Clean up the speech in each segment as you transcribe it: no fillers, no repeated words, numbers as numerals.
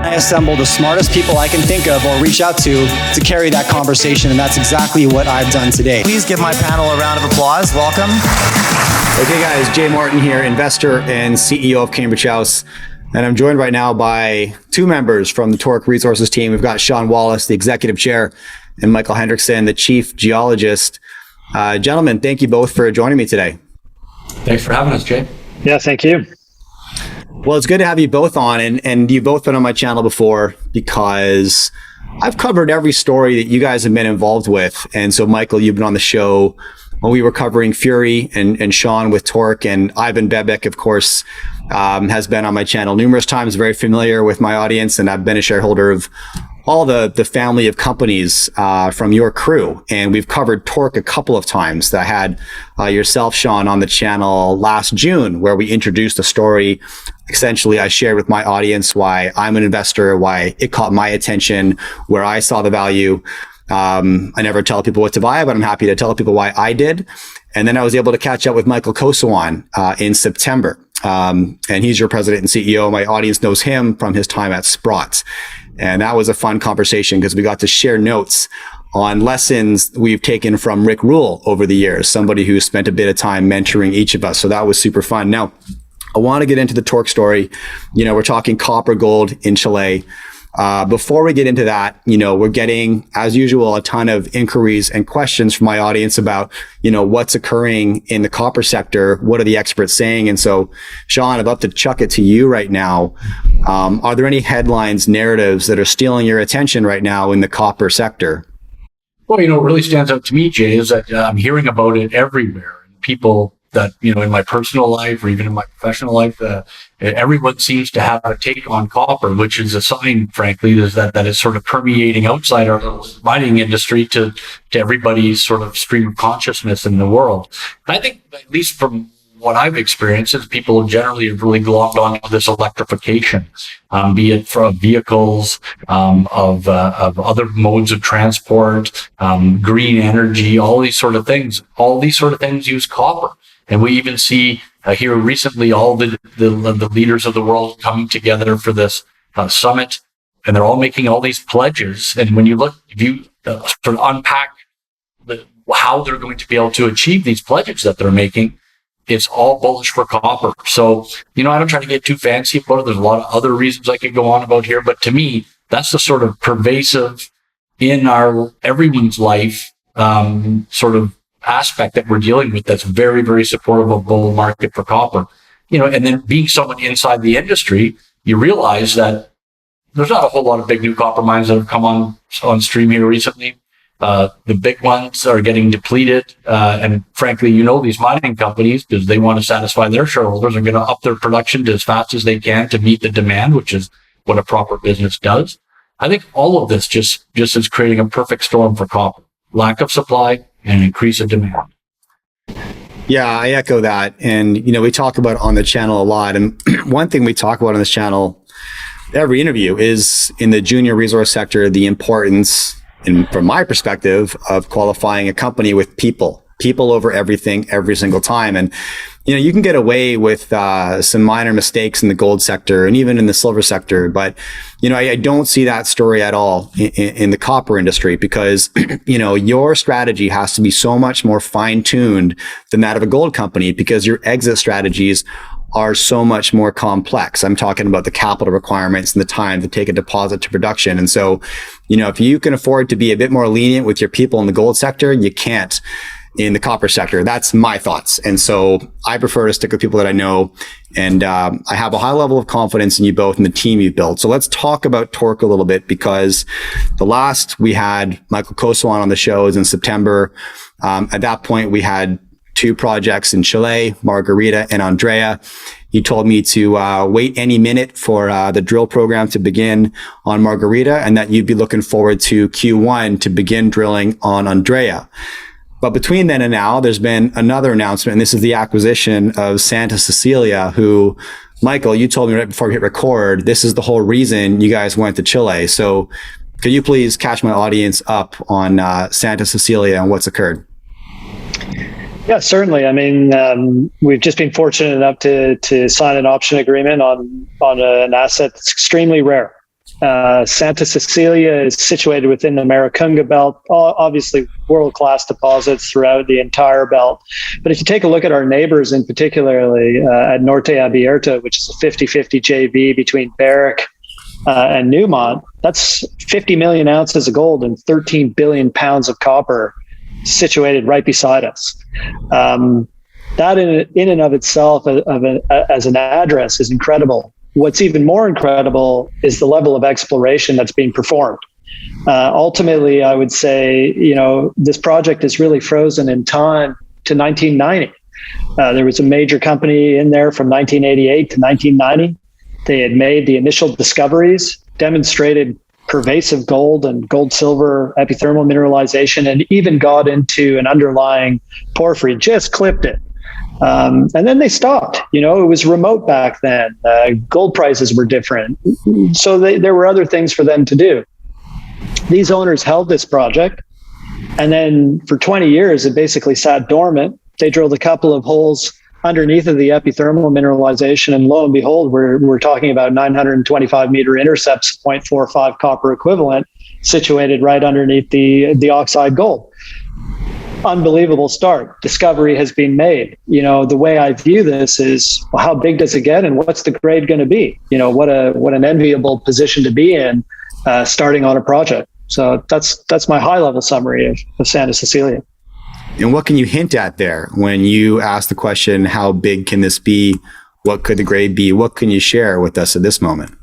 I assemble the smartest people I can think of or reach out to carry that conversation, and that's exactly what I've done today. Please give my panel a round of applause. Welcome. Okay guys, Jay Martin here, investor and CEO of Cambridge House. And I'm joined right now by two members from the Torq Resources team. We've got Shawn Wallace, the executive chair, and Michael Henrichsen, the chief geologist. Gentlemen, thank you both for joining me today. Thanks for having us, Jay. Yeah, thank you. Well, it's good to have you both on, and you've both been on my channel before because I've covered every story that you guys have been involved with. And so, Michael, you've been on the show when we were covering Fury, and Shawn with Torq, and Ivan Bebek, of course, has been on my channel numerous times, very familiar with my audience, and I've been a shareholder of all the family of companies from your crew. And we've covered Torq a couple of times. I had yourself, Shawn, on the channel last June, where we introduced a story. Essentially, I shared with my audience why I'm an investor, why it caught my attention, where I saw the value. I never tell people what to buy, but I'm happy to tell people why I did. And then I was able to catch up with Michael Kosowan in September. And he's your president and CEO. My audience knows him from his time at Sprott. And that was a fun conversation because we got to share notes on lessons we've taken from Rick Rule over the years, somebody who spent a bit of time mentoring each of us. So that was super fun. Now, I want to get into the Torq story. You know, we're talking copper, gold in Chile. Before we get into that, you know, we're getting, as usual, a ton of inquiries and questions from my audience about, you know, what's occurring in the copper sector. What are the experts saying? And so, Shawn, I'd love to chuck it to you right now. Are there any headlines, narratives that are stealing your attention right now in the copper sector? Well, you know, what really stands out to me, Jay, is that I'm hearing about it everywhere. People that, you know, in my personal life or even in my professional life, everyone seems to have a take on copper, which is a sign, frankly, is that is sort of permeating outside our mining industry to everybody's sort of stream of consciousness in the world. And I think, at least from what I've experienced, is people generally have really glommed onto this electrification, be it from vehicles, of other modes of transport, green energy, all these sort of things. All these sort of things use copper. And we even see here recently all the leaders of the world coming together for this summit, and they're all making all these pledges. And when you look, if you sort of unpack how they're going to be able to achieve these pledges that they're making, it's all bullish for copper. So, you know, I don't try to get too fancy about it. There's a lot of other reasons I could go on about here, but to me, that's the sort of pervasive in everyone's life sort of aspect that we're dealing with that's very, very supportive of bull market for copper. You know, and then being someone inside the industry, you realize that there's not a whole lot of big new copper mines that have come on stream here recently. The big ones are getting depleted. And frankly, you know, these mining companies, because they want to satisfy their shareholders, are going to up their production to as fast as they can to meet the demand, which is what a proper business does. I think all of this just is creating a perfect storm for copper. Lack of supply and increase of demand. Yeah, I echo that. And, you know, we talk about it on the channel a lot. And one thing we talk about on this channel, every interview, is in the junior resource sector, the importance, and from my perspective, of qualifying a company with people over everything, every single time. And, you know, you can get away with some minor mistakes in the gold sector and even in the silver sector. But, you know, I don't see that story at all in the copper industry because, you know, your strategy has to be so much more fine-tuned than that of a gold company because your exit strategies are so much more complex. I'm talking about the capital requirements and the time to take a deposit to production. And so, you know, if you can afford to be a bit more lenient with your people in the gold sector, you can't in the copper sector. That's my thoughts. And so I prefer to stick with people that I know. And I have a high level of confidence in you both and the team you've built. So let's talk about Torq a little bit because the last we had Michael Kosowan on the show is in September. At that point, we had two projects in Chile, Margarita and Andrea. He told me to wait any minute for the drill program to begin on Margarita and that you'd be looking forward to Q1 to begin drilling on Andrea. But between then and now, there's been another announcement, and this is the acquisition of Santa Cecilia, who, Michael, you told me right before we hit record, this is the whole reason you guys went to Chile. So could you please catch my audience up on Santa Cecilia and what's occurred? Yeah, certainly. I mean, we've just been fortunate enough to sign an option agreement on an asset that's extremely rare. Santa Cecilia is situated within the Maricunga belt, obviously world-class deposits throughout the entire belt. But if you take a look at our neighbors, in particularly at Norte Abierta, which is a 50-50 JV between Barrick and Newmont, that's 50 million ounces of gold and 13 billion pounds of copper situated right beside us. That in and of itself as an address is incredible. What's even more incredible is the level of exploration that's being performed. Ultimately, I would say, this project is really frozen in time to 1990. There was a major company in there from 1988 to 1990. They had made the initial discoveries, demonstrated pervasive gold and gold-silver epithermal mineralization, and even got into an underlying porphyry, just clipped it. And then they stopped. It was remote back then. Gold prices were different. So there were other things for them to do. These owners held this project, and then for 20 years, it basically sat dormant. They drilled a couple of holes underneath of the epithermal mineralization, and lo and behold, we're talking about 925 meter intercepts, 0.45 copper equivalent, situated right underneath the oxide gold. Unbelievable start. Discovery has been made. The way I view this is, well, how big does it get, and what's the grade going to be? What an enviable position to be in, starting on a project. So that's my high level summary of Santa Cecilia. And what can you hint at there when you ask the question, how big can this be? What could the grade be? What can you share with us at this moment?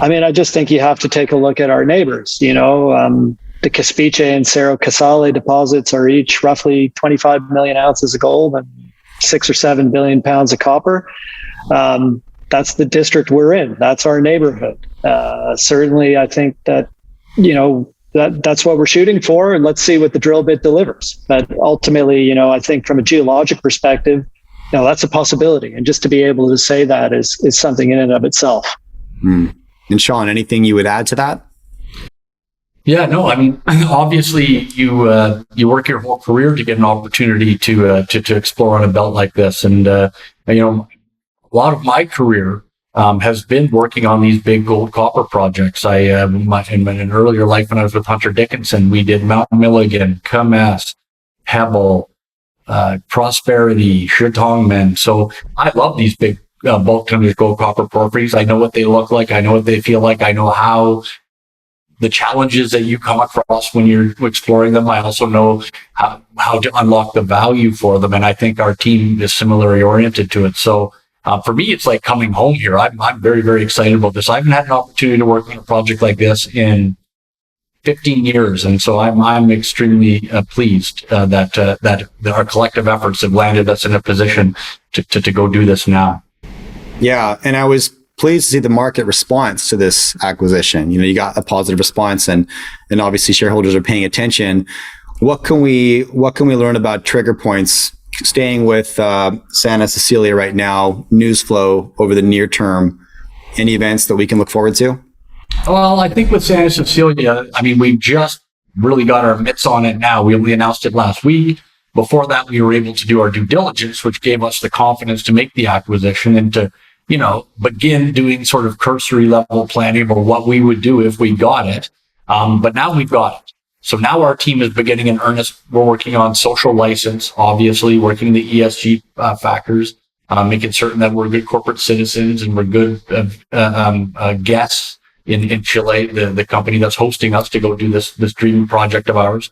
I just think you have to take a look at our neighbors. The Caspiche and Cerro Casale deposits are each roughly 25 million ounces of gold and 6 or 7 billion pounds of copper. That's the district we're in. That's our neighborhood. Certainly, I think that, that's what we're shooting for, and let's see what the drill bit delivers. But ultimately, I think from a geologic perspective, that's a possibility. And just to be able to say that is something in and of itself. And Shawn, anything you would add to that? Yeah, no, obviously you work your whole career to get an opportunity to explore on a belt like this. And, a lot of my career has been working on these big gold copper projects. In an earlier life when I was with Hunter Dickinson, we did Mount Milligan, Camas, Pebble, Prosperity, Shitongmen. So I love these big bulk tonnage gold copper porphyries. I know what they look like. I know what they feel like. I know how the challenges that you come across when you're exploring them. I also know how to unlock the value for them. And I think our team is similarly oriented to it. So for me, it's like coming home here. I'm very, very excited about this. I haven't had an opportunity to work on a project like this in 15 years. And so I'm extremely pleased that our collective efforts have landed us in a position to go do this now. Yeah. And I was pleased to see the market response to this acquisition. You got a positive response, and obviously shareholders are paying attention. What can we learn about trigger points staying with Santa Cecilia right now, news flow over the near term, any events that we can look forward to? Well, I think with Santa Cecilia, we've just really got our mitts on it now. We only announced it last week. Before that, we were able to do our due diligence, which gave us the confidence to make the acquisition and to, begin doing sort of cursory level planning about what we would do if we got it. But now we've got it. So now our team is beginning in earnest. We're working on social license, obviously working the ESG factors, making certain that we're good corporate citizens and we're good guests in Chile, the company that's hosting us to go do this dream project of ours.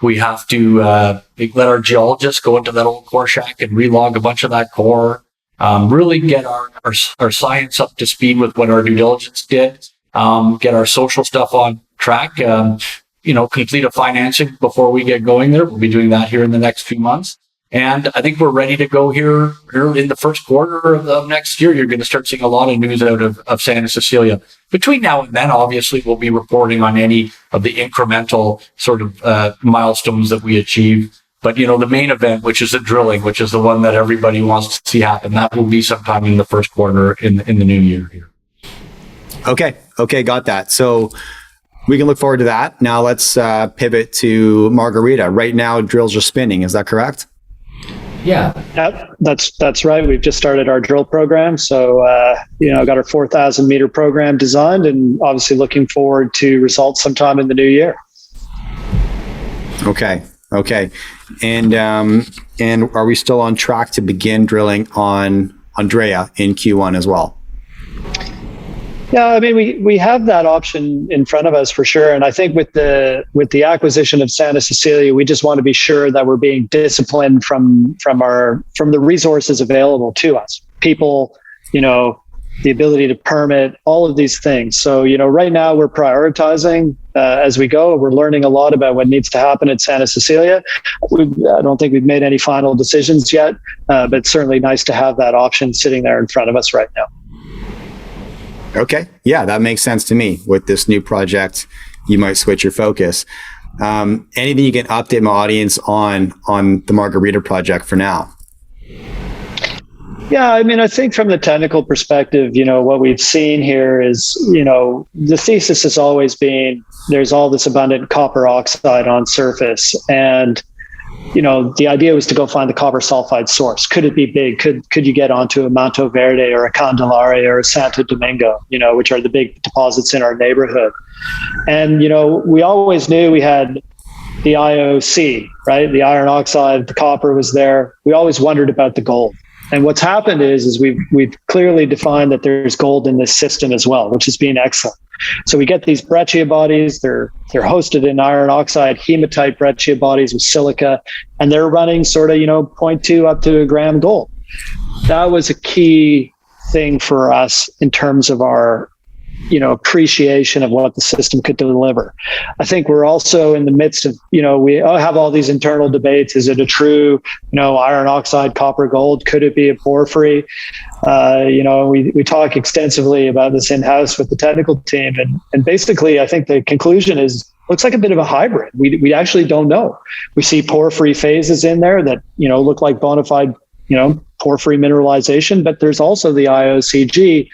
We have to let our geologists go into that old core shack and relog a bunch of that core, really get our science up to speed with what our due diligence did, get our social stuff on track, complete a financing before we get going there. We'll be doing that here in the next few months. And I think we're ready to go here in the first quarter of next year. You're going to start seeing a lot of news out of Santa Cecilia. Between now and then, obviously, we'll be reporting on any of the incremental sort of milestones that we achieve. But, the main event, which is the drilling, which is the one that everybody wants to see happen, that will be sometime in the first quarter in the new year here. Okay, got that. So we can look forward to that. Now let's pivot to Margarita. Right now, drills are spinning. Is that correct? Yeah. Yep, that's right. We've just started our drill program. So, got our 4,000 meter program designed and obviously looking forward to results sometime in the new year. Okay. And are we still on track to begin drilling on Andrea in Q1 as well? Yeah, I mean, we have that option in front of us for sure. And I think with the acquisition of Santa Cecilia, we just want to be sure that we're being disciplined from the resources available to us. People, the ability to permit, all of these things. So, right now we're prioritizing as we go. We're learning a lot about what needs to happen at Santa Cecilia. I don't think we've made any final decisions yet, but it's certainly nice to have that option sitting there in front of us right now. Okay. Yeah, that makes sense to me. With this new project, you might switch your focus. Anything you can update my audience on the Margarita project for now? Yeah, I mean, I think from the technical perspective, what we've seen here is, the thesis has always been there's all this abundant copper oxide on surface. And, the idea was to go find the copper sulfide source. Could it be big? Could you get onto a Manto Verde or a Candelaria or a Santo Domingo, which are the big deposits in our neighborhood? And, we always knew we had the IOC, right? The iron oxide, the copper was there. We always wondered about the gold. And what's happened is we've clearly defined that there's gold in this system as well, which has been excellent. So we get these breccia bodies, they're hosted in iron oxide, hematite breccia bodies with silica, and they're running sort of, 0.2 up to a gram gold. That was a key thing for us in terms of our, appreciation of what the system could deliver. I think we're also in the midst of, we have all these internal debates. Is it a true, iron oxide, copper, gold? Could it be a porphyry? We talk extensively about this in-house with the technical team. And basically, I think the conclusion is, looks like a bit of a hybrid. We actually don't know. We see porphyry phases in there that, look like bona fide, porphyry mineralization, but there's also the IOCG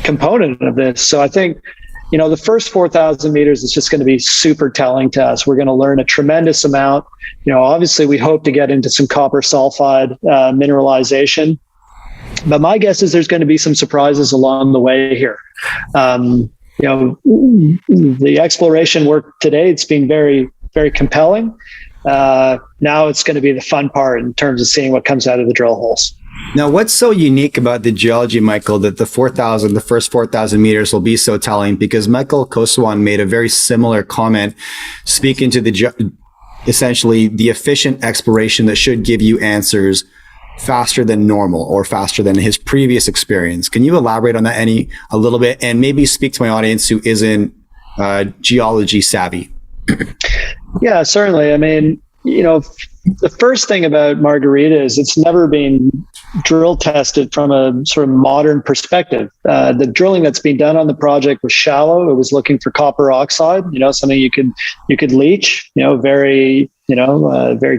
component of this. So I think, the first 4,000 meters is just going to be super telling to us. We're going to learn a tremendous amount. Obviously we hope to get into some copper sulfide mineralization, but my guess is there's going to be some surprises along the way here. The exploration work today, it's been very, very compelling. Now it's going to be the fun part in terms of seeing what comes out of the drill holes. Now, what's so unique about the geology, Michael, that the first 4,000 meters will be so telling? Because Michael Koswan made a very similar comment, speaking to essentially the efficient exploration that should give you answers faster than normal or faster than his previous experience. Can you elaborate on that a little bit and maybe speak to my audience who isn't geology savvy? Yeah, certainly. I mean, the first thing about Margarita is it's never been drill tested from a sort of modern perspective. The drilling that's been done on the project was shallow. It was looking for copper oxide, something you could leach, very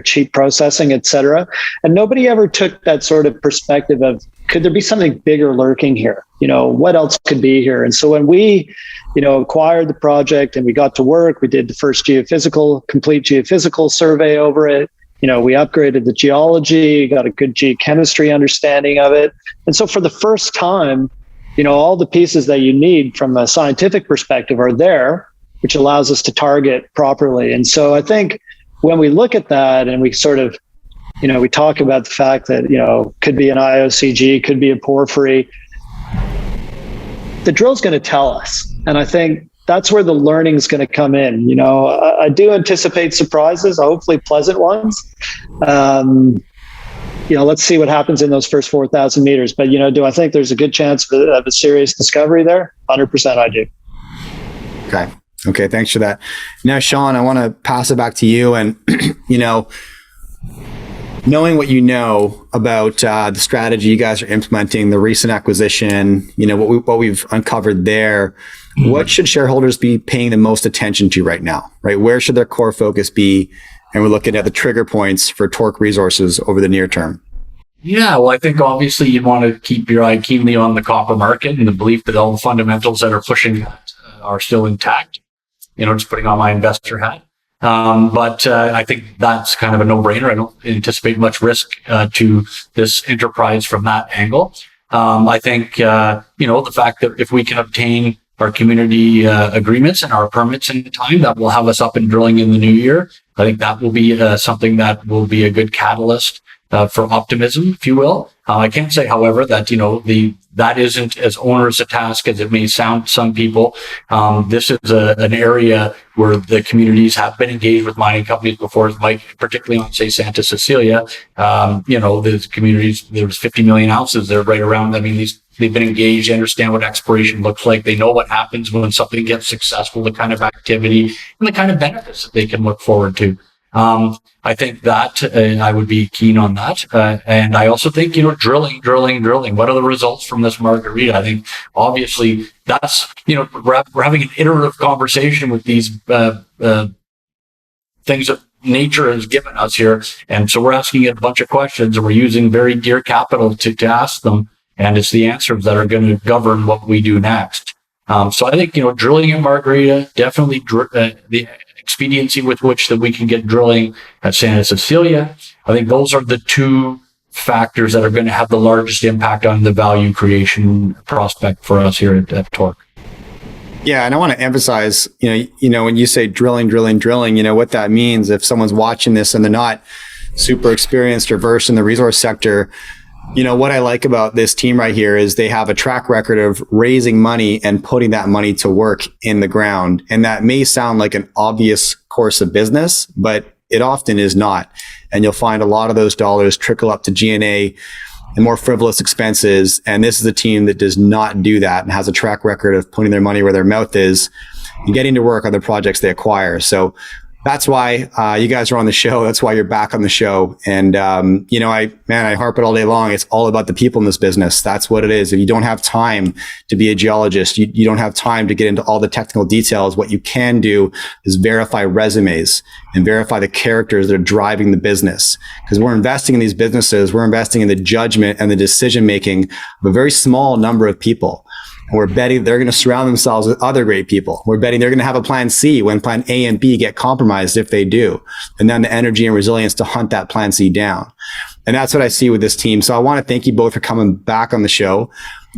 cheap processing, et cetera. And nobody ever took that sort of perspective of, could there be something bigger lurking here? What else could be here? And so when we, acquired the project and we got to work, we did the first complete geophysical survey over it. We upgraded the geology, got a good geochemistry understanding of it. And so for the first time, all the pieces that you need from a scientific perspective are there, which allows us to target properly. And so I think when we look at that and we sort of, we talk about the fact that, could be an IOCG, could be a porphyry, the drill's going to tell us. And I think that's where the learning is going to come in. I do anticipate surprises, hopefully pleasant ones. Let's see what happens in those first 4,000 meters. But, do I think there's a good chance of a serious discovery there? 100% I do. Okay. Thanks for that. Now, Shawn, I want to pass it back to you. And, knowing what you know about the strategy you guys are implementing, the recent acquisition, what we've uncovered there, what should shareholders be paying the most attention to right now, right? Where should their core focus be? And we're looking at the trigger points for Torq Resources over the near term. Yeah, well, I think obviously you'd want to keep your eye keenly on the copper market and the belief that all the fundamentals that are pushing that are still intact. Just putting on my investor hat. But I think that's kind of a no-brainer. I don't anticipate much risk to this enterprise from that angle. I think, the fact that if we can obtain our community agreements and our permits in time, that will have us up and drilling in the new year. I think that will be something that will be a good catalyst for optimism, if you will. I can't say, however, that that isn't as onerous a task as it may sound to some people. This is an area where the communities have been engaged with mining companies before, particularly on, say, Santa Cecilia. The communities, there's 50 million ounces there right around. I mean, they've been engaged, they understand what exploration looks like. They know what happens when something gets successful, the kind of activity and the kind of benefits that they can look forward to. I think that I would be keen on that. And I also think, drilling. What are the results from this Margarita? I think obviously that's, we're having an iterative conversation with these things that nature has given us here. And so we're asking it a bunch of questions and we're using very dear capital to ask them. And it's the answers that are going to govern what we do next. So I think, drilling at Margarita, definitely the expediency with which that we can get drilling at Santa Cecilia. I think those are the two factors that are going to have the largest impact on the value creation prospect for us here at Torq. Yeah, and I want to emphasize, when you say drilling, what that means, if someone's watching this and they're not super experienced or versed in the resource sector, what I like about this team right here is they have a track record of raising money and putting that money to work in the ground. And that may sound like an obvious course of business, but it often is not. And you'll find a lot of those dollars trickle up to G&A and more frivolous expenses. And this is a team that does not do that and has a track record of putting their money where their mouth is and getting to work on the projects they acquire. So that's why you guys are on the show. That's why you're back on the show. And, I harp it all day long. It's all about the people in this business. That's what it is. If you don't have time to be a geologist, you don't have time to get into all the technical details. What you can do is verify resumes and verify the characters that are driving the business. Because we're investing in these businesses. We're investing in the judgment and the decision-making of a very small number of people. And we're betting they're going to surround themselves with other great people. We're betting they're going to have a plan C when plan A and B get compromised if they do. And then the energy and resilience to hunt that plan C down. And that's what I see with this team. So I want to thank you both for coming back on the show.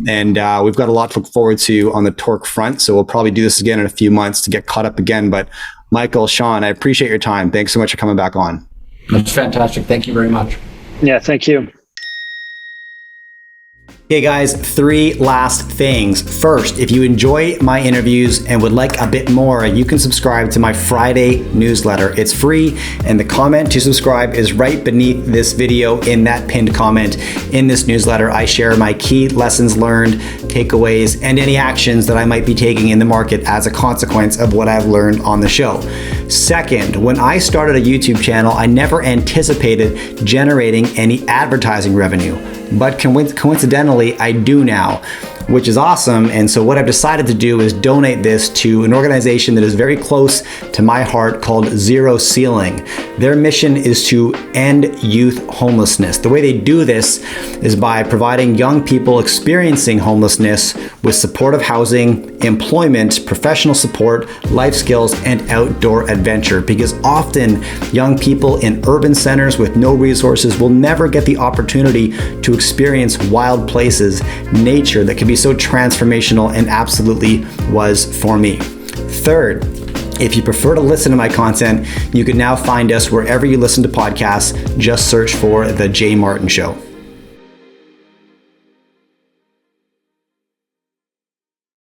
And we've got a lot to look forward to on the Torq front. So we'll probably do this again in a few months to get caught up again. But Michael, Shawn, I appreciate your time. Thanks so much for coming back on. That's fantastic. Thank you very much. Yeah, thank you. Okay, guys, 3 last things. First, if you enjoy my interviews and would like a bit more, you can subscribe to my Friday newsletter. It's free, and the comment to subscribe is right beneath this video in that pinned comment. In this newsletter, I share my key lessons learned, takeaways, and any actions that I might be taking in the market as a consequence of what I've learned on the show. Second, when I started a YouTube channel, I never anticipated generating any advertising revenue, but coincidentally, I do now, which is awesome. And so what I've decided to do is donate this to an organization that is very close to my heart called Zero Ceiling. Their mission is to end youth homelessness. The way they do this is by providing young people experiencing homelessness with supportive housing, employment, professional support, life skills, and outdoor adventure. Because often young people in urban centers with no resources will never get the opportunity to experience wild places, nature that can be so transformational, and absolutely was for me. Third, if you prefer to listen to my content, you can now find us wherever you listen to podcasts. Just search for The Jay Martin Show.